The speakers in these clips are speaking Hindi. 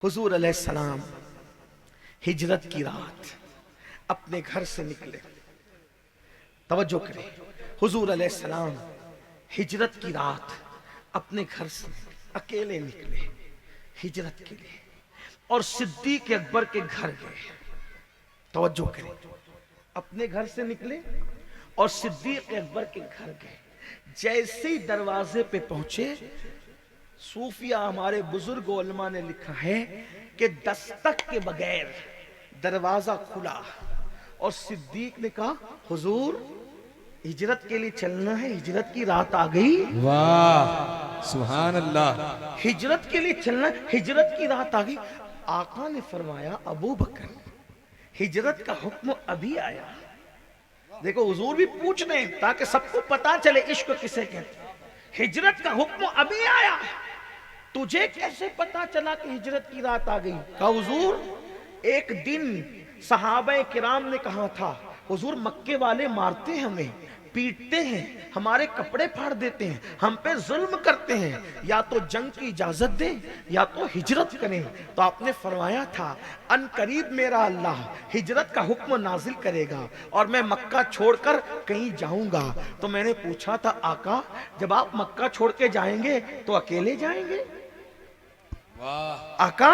हुजूर अलैहिस्सलाम हिजरत की रात अपने घर से निकले। तवज्जो करें, हुजूर अलैहिस्सलाम हिजरत की रात अपने घर से अकेले निकले हिजरत के लिए और सिद्दीक अकबर के घर गए। तवज्जो करें, अपने घर से निकले और सिद्दीक अकबर के घर गए। जैसे ही दरवाजे पे पहुंचे, सूफिया हमारे बुजुर्ग उलमा ने लिखा है कि दस्तक के बगैर दरवाजा खुला और सिद्दीक ने कहा, हुजूर हिजरत के लिए चलना है, हिजरत की रात आ गई। वाह सुभान अल्लाह। हिजरत के लिए चलना, हिजरत की रात आ गई। आका ने फरमाया, अबू बकर हिजरत का हुक्म अभी आया। देखो हुजूर भी पूछ रहे हैं ताकि सबको पता चले इश्क किसे कहते हैं। हिजरत का हुक्म अभी आया, तुझे कैसे पता चला कि हिजरत की रात आ गई? कहा, हुजूर एक दिन सहाबा किराम ने कहा था, हुजूर मक्के वाले मारते हैं, हमें पीटते हैं, हमारे कपड़े फाड़ देते हैं, हम पे जुल्म करते हैं, या तो जंग की इजाजत दें या तो हिजरत करें। तो आपने फरमाया था, अन करीब मेरा अल्लाह हिजरत का हुक्म नाजिल करेगा और मैं मक्का छोड़कर कहीं जाऊंगा। तो मैंने पूछा था, आका जब आप मक्का छोड़ के जाएंगे तो अकेले जाएंगे? आका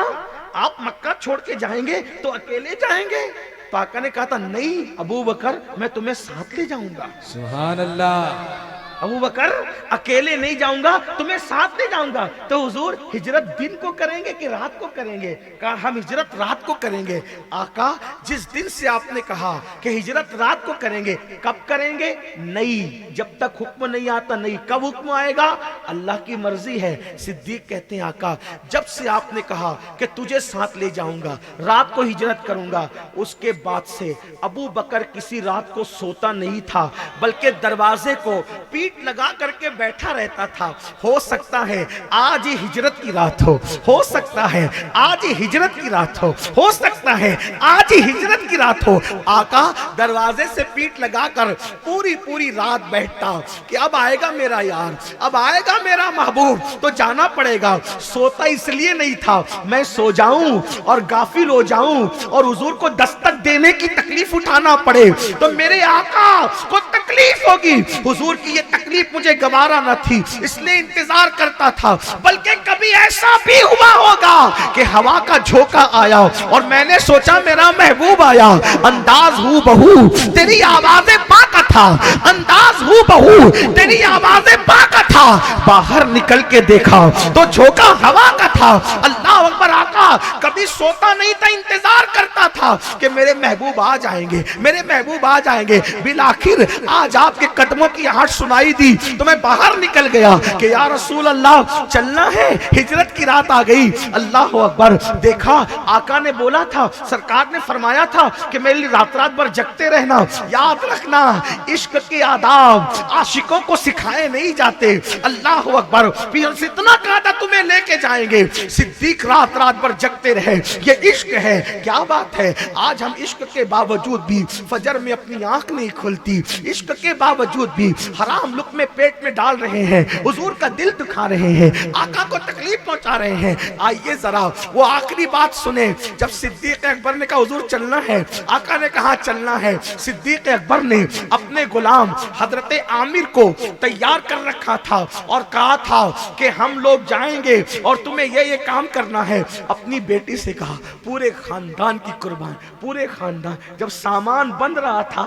आप मक्का छोड़ के जाएंगे तो अकेले जाएंगे? तो आका ने कहा था, नहीं अबू बकर मैं तुम्हें साथ ले जाऊंगा। सुभान अल्लाह। अबू बकर अकेले नहीं जाऊंगा, तुम्हें साथ ले जाऊंगा। तो हुजूर हिजरत दिन को करेंगे कि रात को करेंगे? कहा, हम हिजरत रात को करेंगे। आका जिस दिन से आपने कहा कि हिजरत रात को करेंगे, कब करेंगे? नहीं, जब तक हुक्म नहीं आता नहीं। कब हुक्म आएगा? अल्लाह की मर्जी है। सिद्दीक कहते हैं, आका जब से आपने कहा कि तुझे साथ ले जाऊंगा, रात को हिजरत करूंगा, उसके बाद से अबू बकर किसी रात को सोता नहीं था, बल्कि दरवाजे को पीठ लगा करके बैठा रहता था। हो सकता है आज ही हिजरत की रात हो सकता है आज ही हिजरत की रात हो सकता है आज ही हिजरत की रात हो। आका दरवाजे से पीठ लगाकर पूरी पूरी रात बैठता कि अब आएगा मेरा यार, अब आएगा मेरा महबूब, तो जाना पड़ेगा। सोता इसलिए नहीं था मैं सो जाऊं और गाफिल हो जाऊं और हुजूर को दस्तक देने की तकलीफ उठाना पड़े तो मेरे आका को तकलीफ होगी। हुजूर की ये तकलीफ मुझे गवारा न थी, इसलिए इंतजार करता था। बल्कि कभी ऐसा भी हुआ होगा कि हवा का झोंका आया और मैंने सोचा मेरा महबूब आया, अंदाज हूँ बहू तेरी आवाजें पाका था, अंदाज हूँ बहू तेरी आवाजें पाका था। बाहर निकल के देखा तो झोंका हवा का था। अल्लाह अकबर। आका कभी सोता नहीं था, इंतजार करता था कि मेरे महबूब आ जाएंगे, मेरे महबूब आ जाएंगे। बिल आखिर आज आपके कदमों की आहट सुनाई दी तो मैं बाहर निकल गया कि या रसूल अल्लाह चलना है, हिजरत की रात आ गई। अल्लाह अकबर। देखा आका ने बोला था, सरकार ने फरमाया था कि मेरे लिए रात रात भर जगते रहना। याद रखना इश्क के आदाब आशिकों को सिखाए नहीं जाते। अल्लाह अकबर। फिर से इतना कहा था तुम्हें लेके जाएंगे। सिद्दीक रात रात भर जगते रहे। ये इश्क है, क्या बात है। आज हम इश्क के बावजूद भी फजर में अपनी आंख नहीं खुलती, इश्क के बावजूद भी हराम लुक़्मे पेट में डाल रहे हैं, हुजूर का दिल दुखा रहे हैं, आका को तकलीफ पहुंचा रहे हैं। आइए जरा वो आखिरी बात सुने। जब सिद्दीक अकबर ने कहा हुजूर चलना है, आका ने कहा चलना है। सिद्दीक अकबर ने अपने गुलाम हजरत आमिर को तैयार कर रखा था और कहा था कि हम लोग जाएंगे और तुम्हें ये काम करना है। अपनी बेटी से कहा, पूरे खानदान की कुर्बान, पूरे खानदान। जब सामान बन रहा था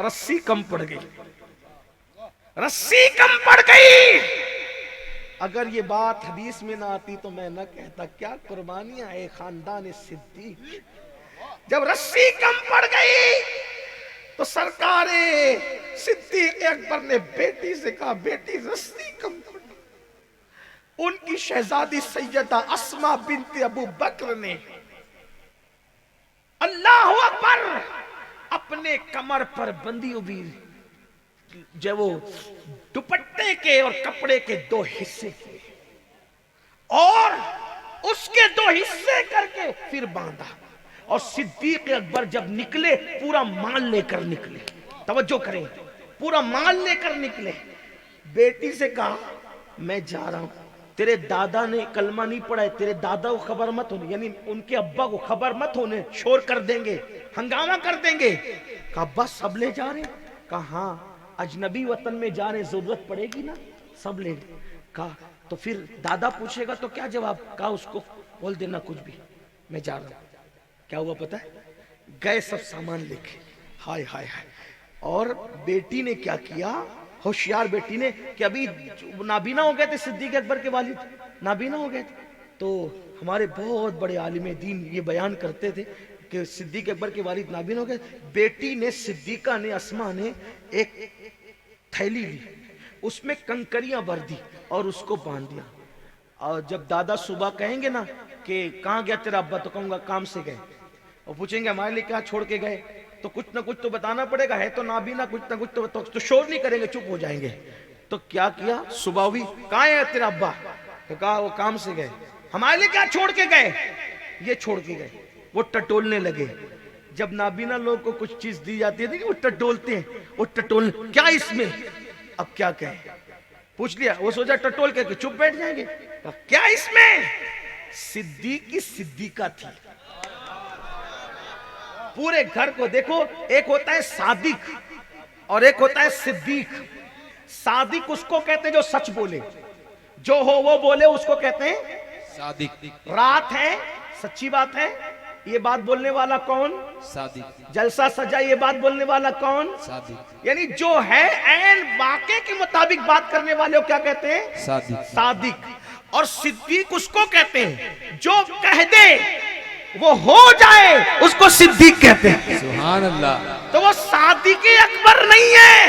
रस्सी कम पड़ गई, रस्सी कम पड़ गई। अगर ये बात हदीस में ना आती तो मैं ना कहता, क्या कुर्बानियां है खानदान सिद्दीक। जब रस्सी कम पड़ गई तो सरकार सिद्दीक अकबर ने बेटी से कहा, बेटी रस्सी कम पड़ गई। उनकी शहजादी सैयदा अस्मा बिन्त अबू बकर ने अल्लाह अकबर अपने कमर पर बंदी हुई जब वो दुपट्टे के और कपड़े के दो हिस्से किए और उसके दो हिस्से करके फिर बांधा। और सिद्दीक अकबर जब निकले पूरा माल लेकर निकले। तवज्जो करें, पूरा माल लेकर निकले। बेटी से कहा मैं जा रहा हूं, तेरे दादा ने कलमा नहीं पढ़ा है, तेरे दादा को खबर मत होने, यानी उनके अब्बा को खबर मत होने, शोर कर देंगे, हंगामा कर देंगे। कहा बस सब ले जा रहे हैं? कहा हाँ, अजनबी वतन में जा रहे, जरूरत पड़ेगी ना, सब ले। कहा तो फिर दादा पूछेगा तो क्या जवाब? कहा उसको बोल देना कुछ भी, मैं जा रहा हूं। क्या हुआ पता है? गए सब सामान लेके, हाय हाय हाय। और बेटी ने क्या किया, होशियार बेटी ने, कि अभी नाबीना हो गए थे सिद्दीक अकबर के वालिद, नाबीना हो गए थे। तो हमारे बहुत बड़े आलिम दीन ये बयान करते थे कि सिद्दीक अकबर के वालिद नाबीना हो गए। बेटी ने, सिद्दीका ने, अस्मा ने एक थैली ली, उसमें कंकरियां भर दी और उसको बांध दिया। और जब दादा सुबह कहेंगे ना कि कहाँ गया तेरा अब्बा, तो कहूंगा काम से गए। और पूछेंगे हमारे लिए क्या छोड़ के गए, तो कुछ ना कुछ तो बताना पड़ेगा, है तो नाबीना, कुछ ना कुछ तो शोर नहीं करेंगे, चुप हो जाएंगे। तो क्या किया, सुबह हुई, कहाँ है तेरा अब्बा? तो कहा वो काम से गए। हमारे लिए क्या छोड़ के गए? ये छोड़ के गए। वो टटोलने लगे। जब नाबीना लोग को कुछ चीज दी जाती है वो टटोलते हैं, वो टटोल, क्या इसमें? अब क्या कहें, पूछ लिया, वो सोचा टटोल के चुप बैठ जाएंगे। क्या इसमें? सिद्दीक की सिद्दीका थी। पूरे घर को देखो, एक होता है सादिक और एक होता है सिद्दीक। सादिक उसको कहते हैं जो सच बोले, जो हो वो बोले, उसको कहते हैं सादिक। रात है, सच्ची बात है, ये बात बोलने वाला कौन? सादिक। जलसा सजा, ये बात बोलने वाला कौन? सादिक। यानी जो है ऐन वाक़े के मुताबिक बात करने वाले को क्या कहते हैं? सादिक। सादिक। और सिद्दीक उसको कहते हैं जो कह दे वो हो जाए, उसको सिद्दीक कहते हैं। सुभान अल्लाह। तो वो सादिक अकबर नहीं है,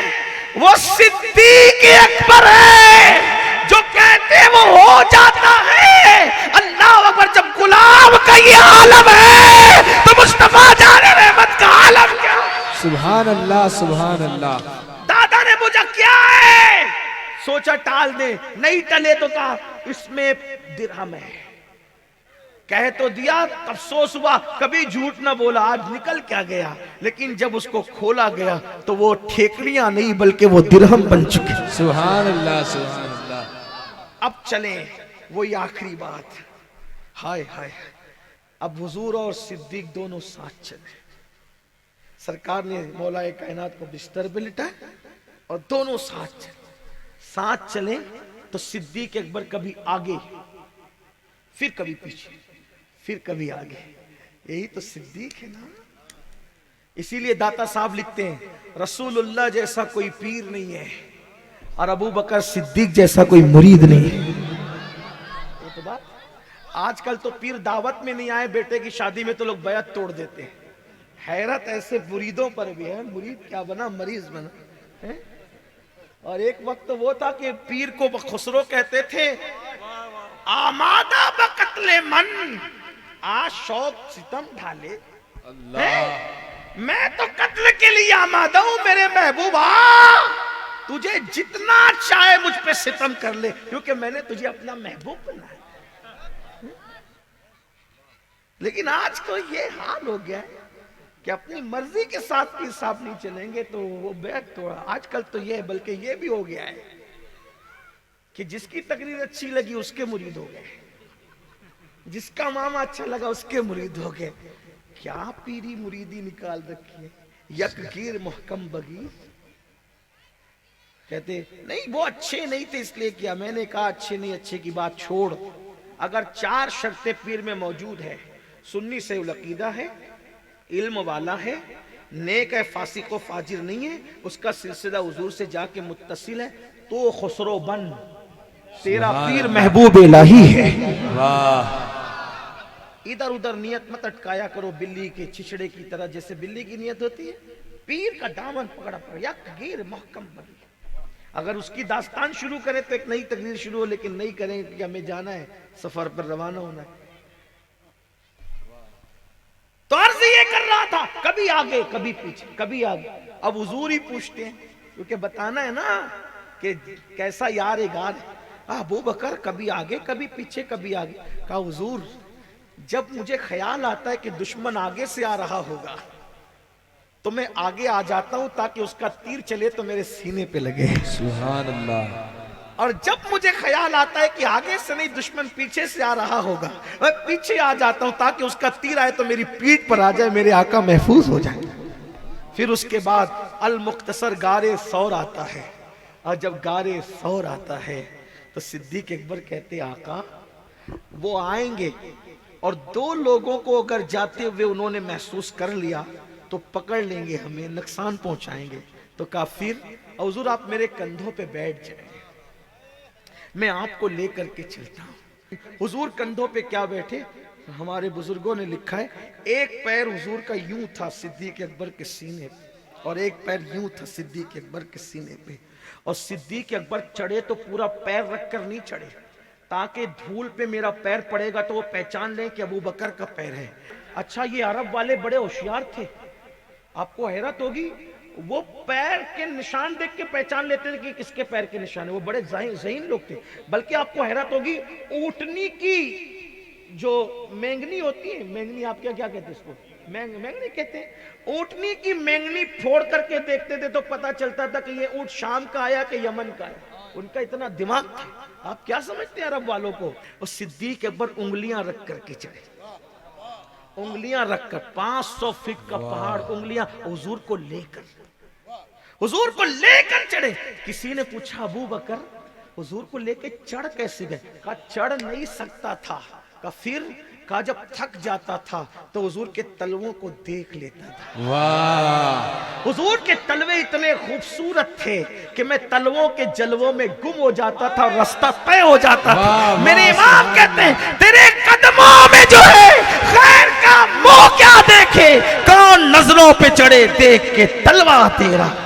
वो सिद्दीक अकबर है। जो कहते हैं वो हो जाता है। अल्लाह अकबर। जब गुलाम का ये आलम है तो मुस्तफा जाने रहमत का आलम क्या? सुभान अल्लाह, सुभान अल्लाह। दादा ने पूछा क्या है, सोचा टाल दे, नहीं टले तो कहा इसमें दिरहम है। कह तो दिया, तब अफसोस हुआ, कभी झूठ ना बोला, आज निकल क्या गया। लेकिन जब उसको खोला गया तो वो ठेकड़ियां नहीं बल्कि वो दिरहम बन चुके। सुभान अल्लाह, सुभान अल्लाह। अब चले वही आखिरी बात, हाय हाय। अब हुजूर और सिद्दीक दोनों साथ चले। सरकार ने मौलाए कायनात को बिस्तर पे लिटाया और दोनों साथ चले। साथ चले तो सिद्दीक अकबर कभी आगे, फिर कभी पीछे, फिर कभी आगे। यही तो सिद्दीक है ना। इसीलिए दाता साहब लिखते हैं रसूलुल्लाह जैसा कोई पीर नहीं है और अबू बकर सिद्दीक जैसा कोई मुरीद नहीं है। ये तो बात। आजकल तो पीर दावत में नहीं आए बेटे की शादी में तो लोग बैत तोड़ देते हैं। हैरत ऐसे मुरीदों पर भी है, मुरीद क्या बना, मरीज बना है। और एक वक्त तो वो था कि पीर को खुसरो कहते थे, आमादा बकतले मन आ शौक सितम ढाले। अल्लाह, मैं तो कत्ल के लिए आमादा हूं मेरे महबूबा, तुझे जितना चाहे मुझ पे सितम कर ले, क्योंकि मैंने तुझे अपना महबूब बनाया। लेकिन आज तो ये हाल हो गया है कि अपनी मर्जी के साथ पीर साहब नहीं चलेंगे तो वो बैत तोड़ा। आजकल तो ये, बल्कि ये भी हो गया है कि जिसकी तकरीर अच्छी लगी उसके मुरीद हो गए, जिसका मामा अच्छा लगा उसके मुरीद हो गए। क्या पीरी मुरीदी निकाल रखी है। यकगीर मुहकम बगी कहते नहीं वो अच्छे नहीं थे इसलिए किया। मैंने कहा अच्छे नहीं, अच्छे की बात छोड़। अगर 4 शर्तें पीर में मौजूद है, सुन्नी से अकीदा है, इल्म वाला है, नेक है, फासिक व फाजिर नहीं है, उसका सिलसिला हुजूर से जाके मुत्तसिल है, तो खुसरो बन, तेरा पीर महबूब इलाही है। वाह। इधर उधर नियत मत अटकाया करो बिल्ली के छिछड़े की तरह, जैसे बिल्ली की नियत होती है। पीर का दामन पकड़ा पड़ा, यकगीर मुहकम बगी। अगर उसकी दास्तान शुरू करें तो एक नई तकरीर शुरू हो, लेकिन नहीं करें कि हमें जाना है, सफर पर रवाना होना है। तो अर्ज ये कर रहा था, कभी आगे कभी पीछे, कभी आगे। अब हुजूर ही पूछते हैं, क्योंकि बताना है ना कि कैसा यार गार है। अबू बकर कभी आगे कभी पीछे, कभी आगे। कहा हुजूर जब मुझे ख्याल आता है कि दुश्मन आगे से आ रहा होगा तो मैं आगे आ जाता हूं ताकि उसका तीर चले तो मेरे सीने पे लगे। सुभान अल्लाह। और जब मुझे ख्याल आता है कि आगे से नहीं दुश्मन पीछे से आ रहा होगा, मैं पीछे आ जाता हूं ताकि उसका तीर आए तो मेरी पीठ पर आ जाए, मेरे आका महफूज हो जाए। फिर उसके बाद अल मुख्तसर गारे सौर आता है, और जब गारे सौर आता है तो सिद्दीक अकबर कहते आका वो आएंगे और दो लोगों को अगर जाते हुए उन्होंने महसूस कर लिया तो पकड़ लेंगे, हमें नुकसान पहुंचाएंगे। तो काफिर हुजूर आप मेरे कंधों पे बैठ जाए, मैं आपको लेकर के चलता हूं। हुजूर कंधों पे क्या बैठे, हमारे बुजुर्गों ने लिखा है एक पैर हुजूर का यूं था सिद्दीक अकबर के सीने पे, और एक पैर यूं था सिद्दीक अकबर के सीने पे। और सिद्दीक अकबर चढ़े तो पूरा पैर रखकर नहीं चढ़े, ताकि धूल पे मेरा पैर पड़ेगा तो वो पहचान लें कि अबू बकर का पैर है। अच्छा, ये अरब वाले बड़े होशियार थे, आपको हैरत होगी, वो पैर के निशान देख के पहचान लेते थे कि किसके पैर के निशान है। वो बड़े ज़हीन लोग थे। बल्कि आपको हैरत होगी, ऊँटनी की जो मेंगनी होती है, मेंगनी आप क्या क्या कहते हैं इसको, मेंगनी कहते हैं, ऊँटनी की मेंगनी फोड़ करके देखते थे तो पता चलता था कि ये ऊँट शाम का आया कि यमन का है। उनका इतना दिमाग था। आप क्या समझते हैं अरब वालों को। और सिद्दीक अकबर उंगलियां रख करके चढ़े, उंगलियां रखकर 500 फीट का पहाड़, उंगलियां हुजूर को लेकर चढ़े। किसी ने पूछा अबू बकर हुजूर को लेकर चढ़ कैसे गए? कहा चढ़ नहीं सकता था। कहा फिर? कहा जब थक जाता था तो हुजूर के तलवों को देख लेता था। वाह, हुजूर के तलवे इतने खूबसूरत थे कि मैं तलवों के जलवों में गुम हो जाता था, रास्ता तय हो जाता था। मेरे इमाम कहते हैं तेरे कदमों में जो है खैर का मुंह क्या देखे, कौन नजरों पे चढ़े देख के तलवा तेरा।